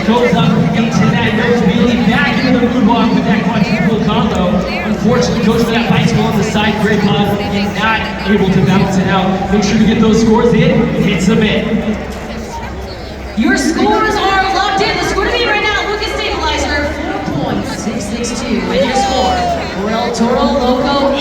goes up into that nose wheelie, back into the moonwalk with that quadruple combo. Unfortunately, goes for that bicycle on the side grid pod and not able to balance it out. Make sure to get those scores in and hit submit. Your scores are locked in. The score to beat right now, Lucas Stabilizer, 4.662. And your score for El Toro Loco